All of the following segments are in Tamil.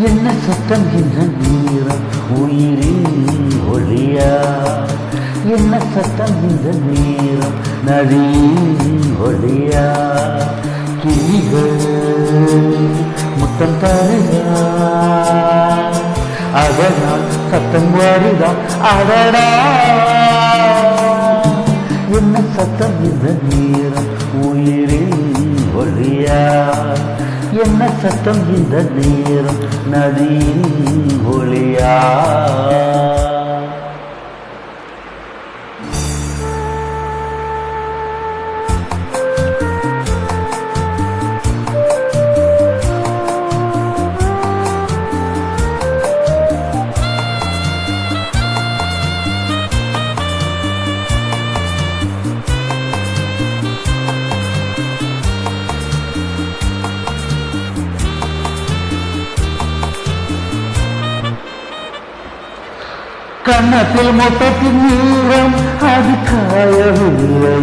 என்ன சத்தம் இந்த நேரம் உயிரின் ஒளியா? என்ன சத்தம் இந்த நேரம் நதியின் ஒளியா? கிளிகள் முத்தம் தருகா, அதனால் சத்தம் வருதா? அடடா, என்ன சத்தம் இந்த நேரம் உயிரின் ஒளியா? என்ன சத்தம் இந்த நேரம் நதியின் ஒளியா? கன்னத்தில் மொத்தத்தின் நீரம் அது காயவில்லை,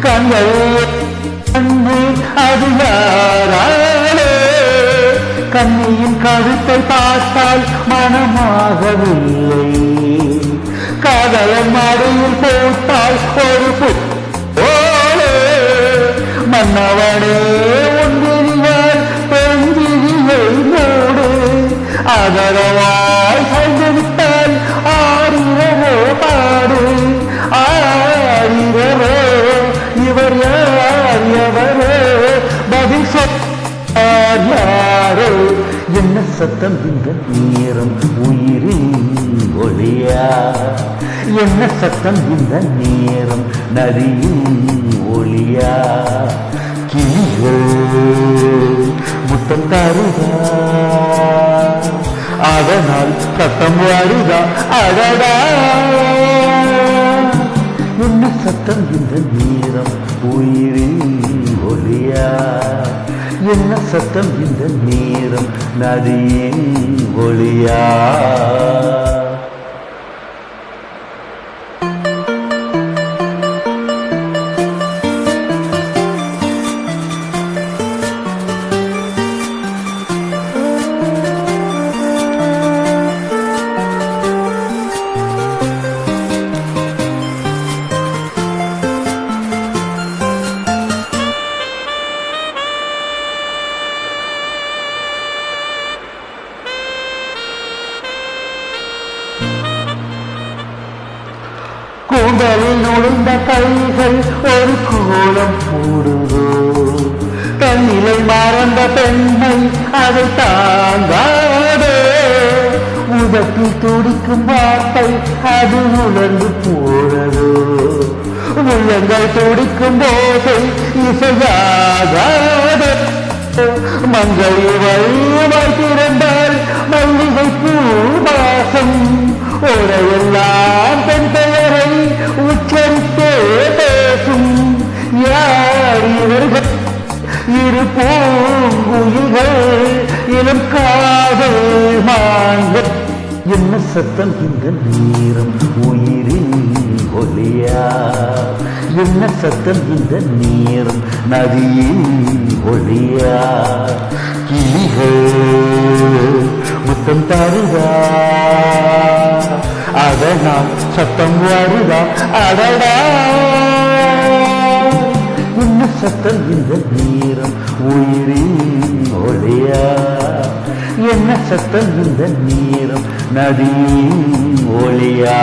கண்கள் கண்ணே அது யாராலே? கண்ணியின் கழுத்தை பார்த்தால் மனமாகவில்லை, காதலன் மாடியில் போட்டால் ஒரு போலே. மன்னவனே ஒன்றினால் பெருந்திரியை மூடு, அதரவாய் சாய்ந்து விட்டால் ஆரிரவோ பாடு. ஆரிரவோ இவர் யார் எவரோ பதில் சொன்னார் யாரோ? என்ன சத்தம் இந்த நேரம் உயிரின் ஒளியா? என்ன சத்தம் இந்த நேரம் நதியின் ஒளியா? கிளிகள் முத்தம் தருகா, அதனால் சத்தம் வருதா? அடடா, என்ன சத்தம் இந்த நேரம் உயிரின் ஒளியா? என்ன சத்தம் இந்த நேரம் நதியின் ஒளியா? கூந்தலில் நுழைந்த கைகள் ஒரு கோலம் போடுதோ, தன்னிலை மறந்த பெண்மை அதை தாங்காதே. உதட்டில் துடிக்கும் வார்த்தை அது உணர்ந்து போறதோ, உள்ளங்கள் துடிக்கும் போதை இசையாகாதே. மங்கை வழிவாய் திறந்தால் மல்லிகை பூ வாசம், ஓரையெல்லாம் பெண் பெயரை உச்சரித்தே பேசும். யார் இவர்கள்? இரு பூங்குயில்கள் இளம் காதல் மான்கள். என்ன சத்தம் இந்த நேரம் உயிரின் ஒளியா? என்ன சத்தம் இந்த நேரம் நதியின் ஒளியா? கிளிகள் முத்தம் தருகா, அதனால் சத்தம் வருதா? அடடா, என்ன சத்தம் இந்த நேரம் உயிரின் ஒளியா? என்ன சத்தம் இந்த நேரம் நதியின் ஒளியா?